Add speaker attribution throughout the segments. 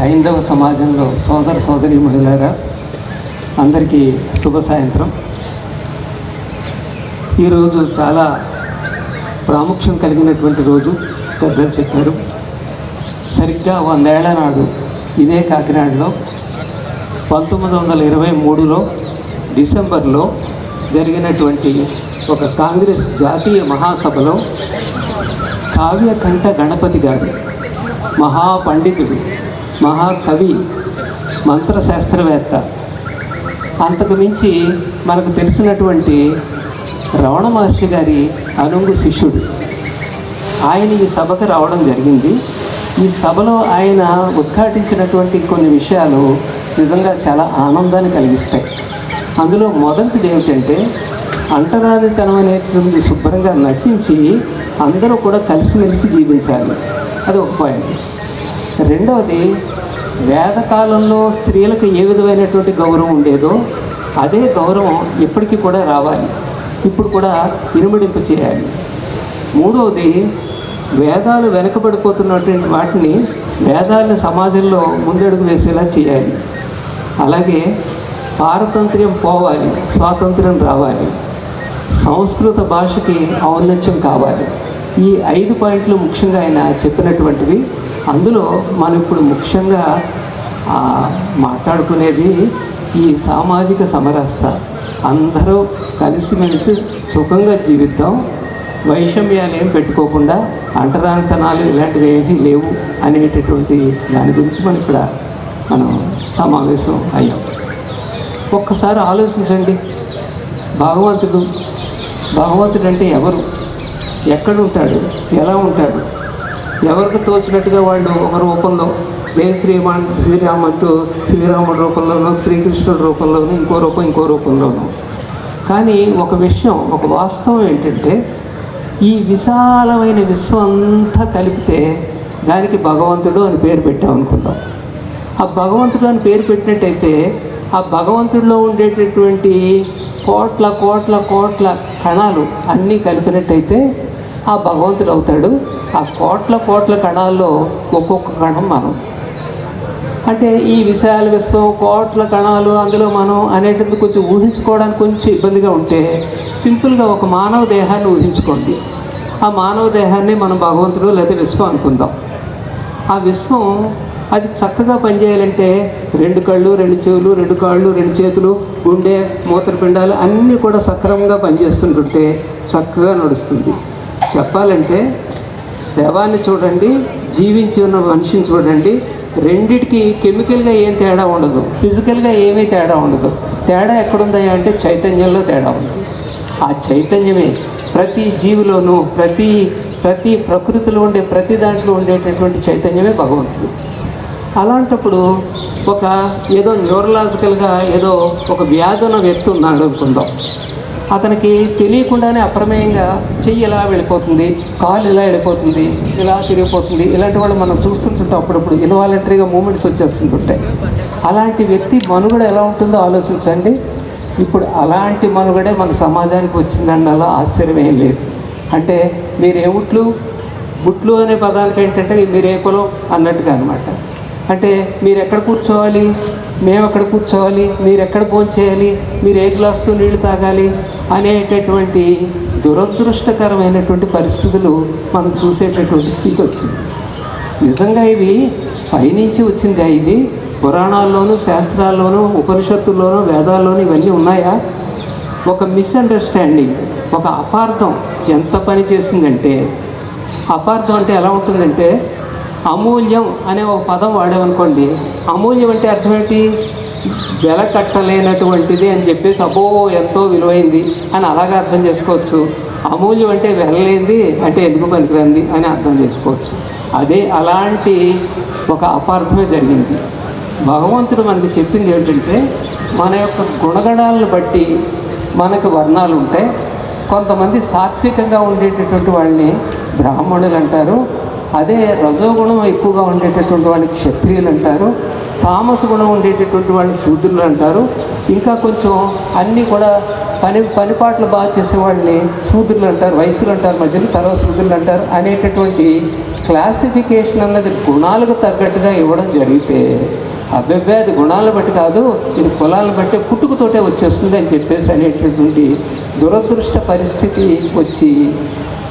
Speaker 1: హైందవ సమాజంలో సోదర సోదరి మహిళారా, అందరికీ శుభ సాయంత్రం. ఈరోజు చాలా ప్రాముఖ్యం కలిగినటువంటి రోజు. పెద్దలు చెప్పారు, సరిగ్గా 100 ఏళ్ల నాడు ఇదే కాకినాడలో 1923లో డిసెంబర్లో జరిగినటువంటి ఒక కాంగ్రెస్ జాతీయ మహాసభలో కావ్యకంఠ గణపతి గారు, మహాపండితుడు, మహాకవి, మంత్రశాస్త్రవేత్త, అంతకు మించి మనకు తెలిసినటువంటి రమణ మహర్షి గారి అనుంగు శిష్యుడు, ఆయన ఈ సభకు రావడం జరిగింది. ఈ సభలో ఆయన ఉద్ఘాటించినటువంటి కొన్ని విషయాలు నిజంగా చాలా ఆనందాన్ని కలిగిస్తాయి. అందులో మొదటిది ఏమిటంటే, అంటరానితనం అనేటువంటి శుభ్రంగా నశించి అందరూ కూడా కలిసిమెలిసి జీవించాలి. అది ఒక పాయింట్. రెండవది, వేదకాలంలో స్త్రీలకు ఏ విధమైనటువంటి గౌరవం ఉండేదో అదే గౌరవం ఇప్పటికీ కూడా రావాలి, ఇప్పుడు కూడా ఇనుమడింపు చేయాలి. మూడవది, వేదాలు వెనకబడిపోతున్నటువంటి వాటిని వేదాలను సమాజంలో ముందడుగు వేసేలా చేయాలి. అలాగే పారతంత్ర్యం పోవాలి, స్వాతంత్ర్యం రావాలి, సంస్కృత భాషకి ఔన్నత్యం కావాలి. ఈ 5 పాయింట్లు ముఖ్యంగా ఆయన చెప్పినటువంటివి. అందులో మనం ఇప్పుడు ముఖ్యంగా మాట్లాడుకునేది ఈ సామాజిక సమరసత. అందరూ కలిసిమెలిసి సుఖంగా జీవిద్దాం, వైషమ్యాలు ఏం పెట్టుకోకుండా, అంటరానితనాలు ఇలాంటివి ఏమీ లేవు అనేటటువంటి దాని గురించి మనం సమావేశం అయ్యాం. ఒక్కసారి ఆలోచించండి, భగవంతుడు అంటే ఎవరు, ఎక్కడుంటాడు, ఎలా ఉంటాడు? ఎవరికి తోచినట్టుగా వాళ్ళు ఒక రూపంలో, జయ శ్రీరామ్ అంటూ శ్రీరాముడి రూపంలోనూ, శ్రీకృష్ణుడి రూపంలోనూ, ఇంకో రూపంలోనూ. కానీ ఒక విషయం, ఒక వాస్తవం ఏంటంటే, ఈ విశాలమైన విశ్వం అంతా కలిపితే దానికి భగవంతుడు అని పేరు పెట్టామనుకుందాం. ఆ భగవంతుడు అని పేరు పెట్టినట్టయితే ఆ భగవంతుడిలో ఉండేటటువంటి కోట్ల కోట్ల కోట్ల కణాలు అన్నీ కలిపినట్టయితే ఆ భగవంతుడు అవుతాడు. ఆ కోట్ల కోట్ల కణాల్లో ఒక్కొక్క కణం మనం. అంటే ఈ విశాల విశ్వం, కోట్ల కణాలు, అందులో మనం అనేటందుకు కొంచెం ఊహించుకోవడానికి కొంచెం ఇబ్బందిగా ఉంటే సింపుల్గా ఒక మానవ దేహాన్ని ఊహించుకోండి. ఆ మానవ దేహాన్ని మనం భగవంతుడు లేదా విశ్వం అనుకుందాం. ఆ విశ్వం అది చక్కగా పనిచేయాలంటే 2 కళ్ళు, 2 చెవులు, 2 కాళ్ళు, 2 చేతులు, గుండె, మూత్రపిండాలు అన్నీ కూడా సక్రమంగా పనిచేస్తుంటుంటే చక్కగా నడుస్తుంది. చెప్పాలంటే శవాన్ని చూడండి, జీవించి ఉన్న మనిషిని చూడండి, రెండిటికి కెమికల్గా ఏం తేడా ఉండదు, ఫిజికల్గా ఏమీ తేడా ఉండదు. తేడా ఎక్కడుందా అంటే చైతన్యంలో తేడా ఉంది. ఆ చైతన్యమే ప్రతి జీవిలోనూ, ప్రతి ప్రకృతిలో ఉండే ప్రతి దాంట్లో ఉండేటటువంటి చైతన్యమే భగవంతుడు. అలాంటప్పుడు ఏదో న్యూరలాజికల్గా ఏదో ఒక వ్యాధి ఉన్న వ్యక్తి ఉన్నాడు అనుకుందాం. అతనికి తెలియకుండానే అప్రమేయంగా చెయ్యి ఇలా వెళ్ళిపోతుంది, కాలు ఇలా వెళ్ళిపోతుంది, ఇలా తిరిగిపోతుంది. ఇలాంటి వాళ్ళు మనం చూస్తుంటుంటాం. అప్పుడప్పుడు ఇన్వాలంటరీగా మూమెంట్స్ వచ్చేస్తుంటుంటాయి. అలాంటి వ్యక్తి మనుగడ ఎలా ఉంటుందో ఆలోచించండి. ఇప్పుడు అలాంటి మనుగడే మన సమాజానికి వచ్చిందన్నలా ఆశ్చర్యం ఏం లేదు. అంటే గుట్లు అనే పదానికి ఏంటంటే మీరే కులం అన్నట్టుగా అనమాట. అంటే మీరు ఎక్కడ కూర్చోవాలి, మేము ఎక్కడ కూర్చోవాలి, మీరు ఎక్కడ భోంచేయాలి, మీరు ఏ గ్లాసుతో నీళ్లు తాగాలి అనేటటువంటి దురదృష్టకరమైనటువంటి పరిస్థితులు మనం చూసేటటువంటి స్థితి వచ్చింది. నిజంగా ఇది పైనుంచి వచ్చిందా? ఇది పురాణాల్లోనూ, శాస్త్రాల్లోనూ, ఉపనిషత్తుల్లోనూ, వేదాల్లోనూ ఇవన్నీ ఉన్నాయా? ఒక మిస్అండర్స్టాండింగ్, ఒక అపార్థం ఎంత పని చేసిందంటే, అపార్థం అంటే ఎలా ఉంటుందంటే, అమూల్యం అనే ఒక పదం వాడామనుకోండి. అమూల్యం అంటే అర్థం ఏంటి? వెల కట్టలేనటువంటిది అని చెప్పేసి అబ్బో ఎంతో విలువైంది అని అలాగే అర్థం చేసుకోవచ్చు. అమూల్యం అంటే వెళ్ళలేంది అంటే ఎందుకు పనికిరంది అని అర్థం చేసుకోవచ్చు. అదే అలాంటి ఒక అపార్థమే జరిగింది. భగవంతుడు మనకి చెప్పింది ఏంటంటే, మన యొక్క గుణగణాలను బట్టి మనకు వర్ణాలు ఉంటాయి. కొంతమంది సాత్వికంగా ఉండేటటువంటి వాళ్ళని బ్రాహ్మణులు అంటారు. అదే రజోగుణం ఎక్కువగా ఉండేటటువంటి వాళ్ళని క్షత్రియులు అంటారు. తామస గుణం ఉండేటటువంటి వాళ్ళని శూద్రులు అంటారు. ఇంకా కొంచెం అన్నీ కూడా పనిపాట్లు బాగా చేసేవాళ్ళని శూద్రులు అంటారు, వయసులు అంటారు, మధ్యలో తర్వాత శూద్రులు అంటారు అనేటటువంటి క్లాసిఫికేషన్ అన్నది గుణాలకు తగ్గట్టుగా ఇవ్వడం జరిగితే అబ్బెబ్బే అది గుణాలను బట్టి కాదు, ఇది కులాలను బట్టి పుట్టుకతోటే వచ్చేస్తుంది అని చెప్పేసి అనేటటువంటి దురదృష్ట పరిస్థితి వచ్చి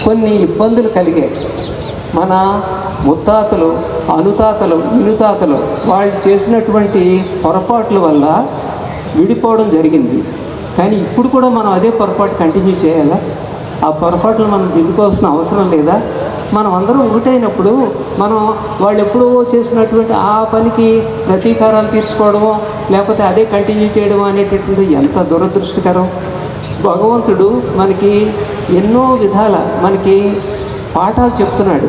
Speaker 1: కొన్ని ఇబ్బందులు కలిగాయి. మన ముత్తాతలు, అనుతాతలు, ఇనుతాతలు వాళ్ళు చేసినటువంటి పొరపాట్ల వల్ల విడిపోవడం జరిగింది. కానీ ఇప్పుడు కూడా మనం అదే పొరపాటు కంటిన్యూ చేయాలా? ఆ పొరపాట్లు మనం దిద్దుకోవాల్సిన అవసరం లేదా? మనం అందరం ఒకటైనప్పుడు మనం వాళ్ళు ఎప్పుడో చేసినటువంటి ఆ పనికి ప్రతీకారాలు తీర్చుకోవడమో లేకపోతే అదే కంటిన్యూ చేయడమో అనేటటువంటి ఎంత దురదృష్టకరం. భగవంతుడు మనకి ఎన్నో విధాల మనకి పాఠాలు చెప్తున్నాడు.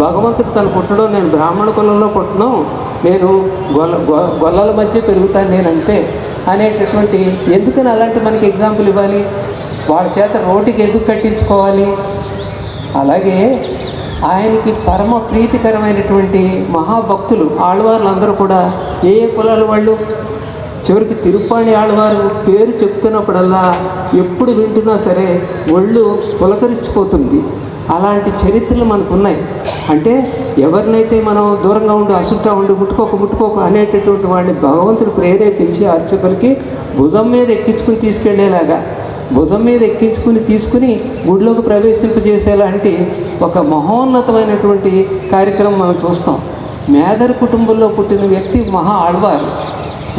Speaker 1: భగవంతుడు తను పుట్టడం, నేను బ్రాహ్మణ కులంలో పుట్టను, నేను గొల్లల మధ్య పెరుగుతాను నేనంతే అనేటటువంటి, ఎందుకని అలాంటి మనకి ఎగ్జాంపుల్ ఇవ్వాలి? వాళ్ళ చేత రోటికి ఎందుకు కట్టించుకోవాలి? అలాగే ఆయనకి పరమ ప్రీతికరమైనటువంటి మహాభక్తులు ఆళ్వార్లందరూ కూడా ఏ కులాల వాళ్ళు, చివరికి తిరుప్పాణి ఆళ్వారు పేరు చెప్తున్నప్పుడల్లా ఎప్పుడు వింటున్నా సరే ఒళ్ళు పులకరించిపోతుంది. అలాంటి చరిత్రలు మనకు ఉన్నాయి. అంటే ఎవరినైతే మనం దూరంగా ఉండి అసుంటా ఉండి ముట్టుకోకు అనేటటువంటి వాడిని భగవంతుడు ప్రేరేపించి అర్చకులకి భుజం మీద ఎక్కించుకుని తీసుకెళ్లేలాగా, భుజం మీద తీసుకుని గుడిలోకి ప్రవేశింపజేసేలాంటి ఒక మహోన్నతమైనటువంటి కార్యక్రమం మనం చూస్తాం. మేదర్ కుటుంబంలో పుట్టిన వ్యక్తి మహా ఆళ్వారు,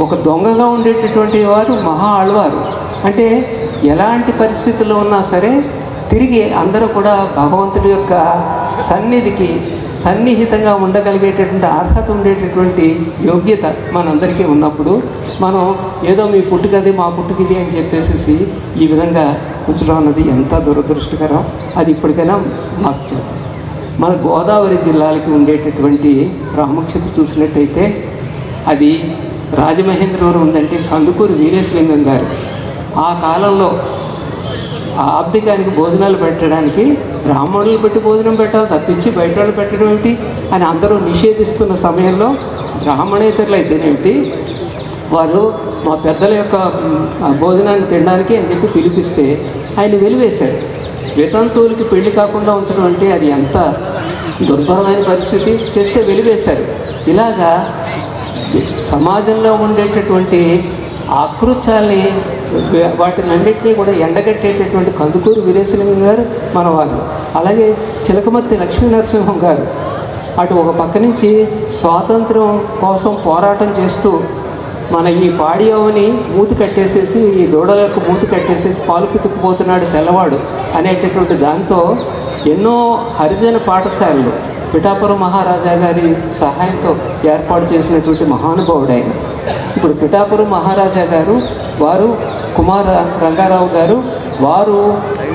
Speaker 1: ఒక దొంగగా ఉండేటటువంటి వారు మహా ఆళ్వారు. అంటే ఎలాంటి పరిస్థితుల్లో ఉన్నా సరే తిరిగి అందరూ కూడా భగవంతుడి యొక్క సన్నిధికి సన్నిహితంగా ఉండగలిగేటటువంటి అర్హత ఉండేటటువంటి యోగ్యత మనందరికీ ఉన్నప్పుడు మనం ఏదో మీ పుట్టుకది మా పుట్టుకది అని చెప్పేసి ఈ విధంగా ఉంచడం అన్నది ఎంత దురదృష్టకరం. అది ఇప్పటికైనా మార్చాలి. మన గోదావరి జిల్లాలకి ఉండేటటువంటి ప్రాముఖ్యత చూసినట్టయితే అది రాజమహేంద్రవరం ఉందంటే కందుకూరు వీరేశలింగం గారు ఆ కాలంలో ఆబ్దికానికి భోజనాలు పెట్టడానికి బ్రాహ్మణులు పెట్టి భోజనం పెట్టాలి తప్పించి బయట వాళ్ళు పెట్టడం ఏమిటి అని అందరూ నిషేధిస్తున్న సమయంలో బ్రాహ్మణేతరులు అయితేనేమిటి వారు మా పెద్దల యొక్క భోజనాన్ని తినడానికి అని చెప్పి పిలిపిస్తే ఆయన వెలివేశాడు. వితంతువులకి పెళ్లి కాకుండా ఉంచడం అంటే అది ఎంత దుర్భరమైన పరిస్థితి. చేస్తే వెలివేశారు. ఇలాగా సమాజంలో ఉండేటటువంటి ఆకృత్యాల్ని వాటిని అన్నింటినీ కూడా ఎండగట్టేటటువంటి కందుకూరు వీరేశలింగం గారు మన వాళ్ళు. అలాగే చిలకమర్తి లక్ష్మీనరసింహం గారు అటు ఒక పక్క నుంచి స్వాతంత్రం కోసం పోరాటం చేస్తూ మన ఈ పాడియోని మూతి కట్టేసేసి, ఈ దూడల యొక్క మూతి కట్టేసేసి పాలు పితుక్కుపోతున్నాడు తెల్లవాడు అనేటటువంటి దాంతో ఎన్నో హరిజన పాఠశాలలు పిఠాపురం మహారాజా గారి సహాయంతో ఏర్పాటు చేసినటువంటి మహానుభావుడు ఆయన. ఇప్పుడు పిఠాపురం మహారాజా గారు వారు కుమార రంగారావు గారు వారు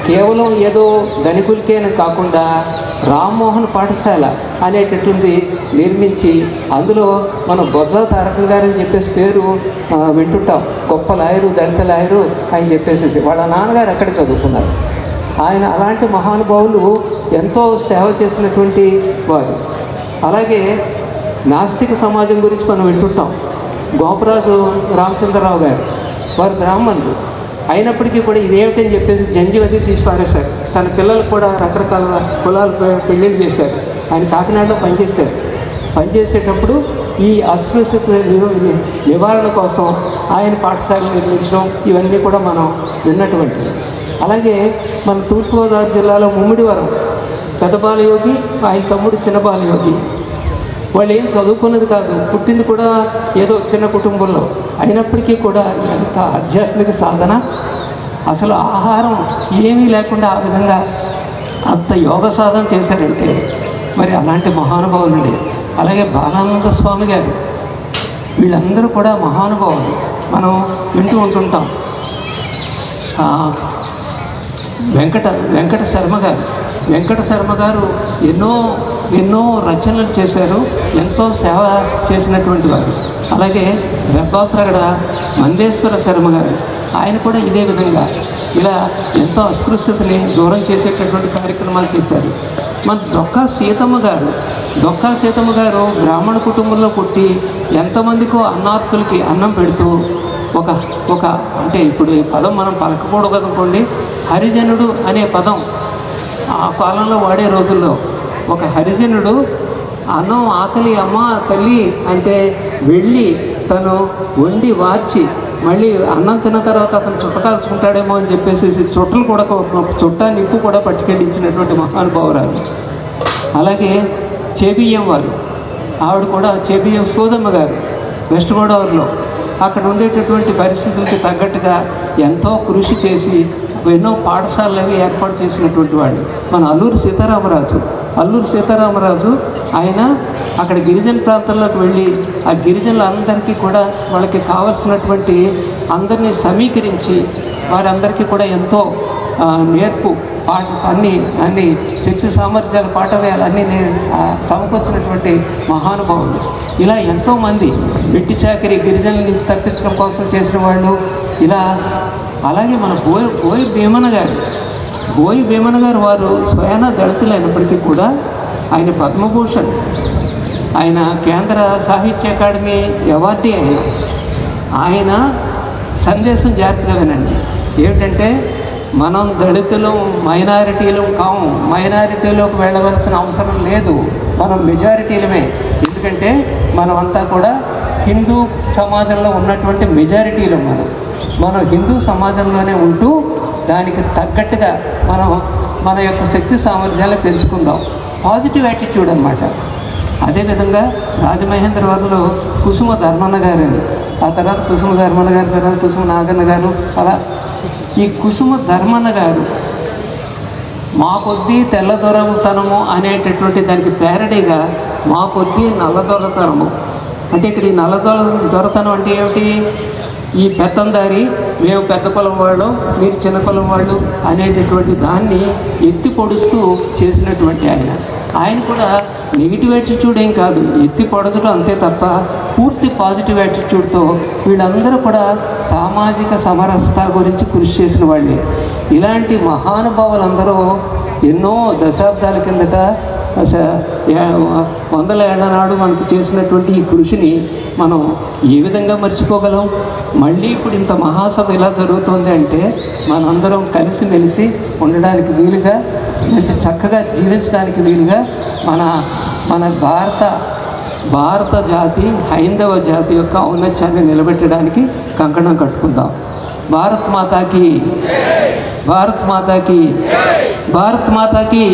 Speaker 1: కేవలం ఏదో ధనికులకేనే కాకుండా రామ్మోహన్ పాఠశాల అనేటటువంటి నిర్మించి అందులో మనం బొజ్జ తారకం గారని చెప్పేసి పేరు వింటుంటాం. గొప్ప లాయరు, దళిత లాయరు అని చెప్పేసి వాళ్ళ నాన్నగారు అక్కడ చదువుకున్నారు. ఆయన అలాంటి మహానుభావులు ఎంతో సేవ చేసినటువంటి వారు. అలాగే నాస్తిక సమాజం గురించి మనం వింటుంటాం. గోపరాజు రామచంద్రరావు గారు వారు బ్రాహ్మణులు అయినప్పటికీ కూడా ఇదేమిటని చెప్పేసి జంజి తీసి పారేశారు. తన పిల్లలకు కూడా రకరకాల కులాలు పెళ్ళిళ్ళు చేశారు. ఆయన కాకినాడలో పనిచేసేటప్పుడు ఈ అస్పృశ్యత నివారణ కోసం ఆయన పాఠశాలలు నిర్మించడం ఇవన్నీ కూడా మనం విన్నటువంటివి. అలాగే మన తూర్పుగోదావరి జిల్లాలో ముమ్మిడివరం పెద్ద బాలయోగి, ఆయన తమ్ముడు చిన్న బాలయోగి. వాళ్ళు ఏం చదువుకున్నది కాదు, పుట్టింది కూడా ఏదో చిన్న కుటుంబంలో. అయినప్పటికీ కూడా ఎంత ఆధ్యాత్మిక సాధన, అసలు ఆహారం ఏమీ లేకుండా ఆ విధంగా అంత యోగ సాధన చేశారంటే మరి అలాంటి మహానుభావులండి. అలాగే బాలానంద స్వామి గారు, వీళ్ళందరూ కూడా మహానుభావులు. మనం వింటూ ఉంటుంటాం. వెంకట శర్మ గారు ఎన్నో రచనలు చేశారు, ఎంతో సేవ చేసినటువంటి వారు. అలాగే రెబ్బాప్రగడ మందేశ్వర శర్మ గారు, ఆయన కూడా ఇదే విధంగా ఇలా ఎంతో అస్పృశ్యతని దూరం చేసేటటువంటి కార్యక్రమాలు చేశారు. మన డొక్కా సీతమ్మ గారు బ్రాహ్మణ కుటుంబంలో పుట్టి ఎంతమందికో అన్నార్థులకి అన్నం పెడుతూ ఒక అంటే ఇప్పుడు ఈ పదం మనం పలకకూడదు అనుకోండి, హరిజనుడు అనే పదం ఆ కాలంలో వాడే రోజుల్లో ఒక హరిజనుడు అన్నం ఆకలి అమ్మ తల్లి అంటే వెళ్ళి తను వండి వార్చి మళ్ళీ అన్నం తిన్న తర్వాత అతను చుట్ట కాల్చుకుంటాడేమో అని చెప్పేసి చుట్టలు కూడా చుట్ట నిప్పు కూడా పట్టుకెళ్ళి ఇచ్చినటువంటి మహానుభావురాలు. అలాగే చేబియ్యం వారు, ఆవిడ కూడా చేబియ్యం సోదమ్మ గారు వెస్ట్ గోదావరిలో అక్కడ ఉండేటటువంటి పరిస్థితులకి తగ్గట్టుగా ఎంతో కృషి చేసి ఎన్నో పాఠశాలలు ఏర్పాటు చేసినటువంటి వాళ్ళు మన అల్లూరి సీతారామరాజు ఆయన అక్కడ గిరిజన ప్రాంతాల్లోకి వెళ్ళి ఆ గిరిజనులందరికీ కూడా వాళ్ళకి కావలసినటువంటి అందరినీ సమీకరించి వారందరికీ కూడా ఎంతో నేర్పు పాట అన్ని శక్తి సామర్థ్యాల పాఠవేయాలు అన్నీ సమకూర్చినటువంటి మహానుభావులు. ఇలా ఎంతోమంది వెట్టి చాకరీ గిరిజనుల నుంచి తప్పించడం కోసం చేసిన వాళ్ళు ఇలా. అలాగే మన బోయి భీమన్న గారు వారు స్వయాన దళితులైనప్పటికీ కూడా ఆయన పద్మభూషణ్, ఆయన కేంద్ర సాహిత్య అకాడమీ అవార్డీ ఆయన సందేశం జాగ్రత్తగా వినండి. ఏమిటంటే మనం దళితులు మైనారిటీలు కాము, మైనారిటీలోకి వెళ్ళవలసిన అవసరం లేదు, మనం మెజారిటీలమే. ఎందుకంటే మనమంతా కూడా హిందూ సమాజంలో ఉన్నటువంటి మెజారిటీలు. మనం హిందూ సమాజంలోనే ఉంటూ దానికి తగ్గట్టుగా మన యొక్క శక్తి సామర్థ్యాలు పెంచుకుందాం. పాజిటివ్ యాటిట్యూడ్ అన్నమాట. అదేవిధంగా రాజమహేంద్రవరంలో కుసుమ ధర్మన్న గారు, ఆ తర్వాత కుసుమ ధర్మన్న గారు, తర్వాత కుసుమ నాగన్న గారు, అలా ఈ కుసుమ ధర్మన్న గారు మా కొద్దీ తెల్లదొరతనము అనేటటువంటి దానికి ప్యారడీగా మా కొద్దీ నల్లదొరతనము అంటే ఇక్కడ ఈ దొరతనం అంటే ఏమిటి? ఈ పెత్తందారి మేము పెద్ద కులం వాళ్ళు మీరు చిన్న కులం వాళ్ళు అనేటటువంటి దాన్ని ఎత్తి పొడుస్తూ చేసినటువంటి ఆయన కూడా నెగిటివ్ యాటిట్యూడ్ ఏం కాదు, ఎత్తి పొడచడం అంతే తప్ప పూర్తి పాజిటివ్ యాటిట్యూడ్తో వీళ్ళందరూ కూడా సామాజిక సమరసత గురించి కృషి చేసిన వాళ్ళే. ఇలాంటి మహానుభావులందరూ ఎన్నో దశాబ్దాల కిందట 100 ఏళ్ల నాడు మనకు చేసినటువంటి ఈ కృషిని మనం ఏ విధంగా మర్చిపోగలం? మళ్ళీ ఇప్పుడు ఇంత మహాసభ ఇలా జరుగుతుంది అంటే మనందరం కలిసిమెలిసి ఉండడానికి వీలుగా, మంచి చక్కగా జీవించడానికి వీలుగా మన భారత జాతి, హైందవ జాతి యొక్క ఔన్నత్యాన్ని నిలబెట్టడానికి కంకణం కట్టుకుందాం. భారత్ మాతాకి, భారత్ మాతాకి, భారత్ మాతాకి.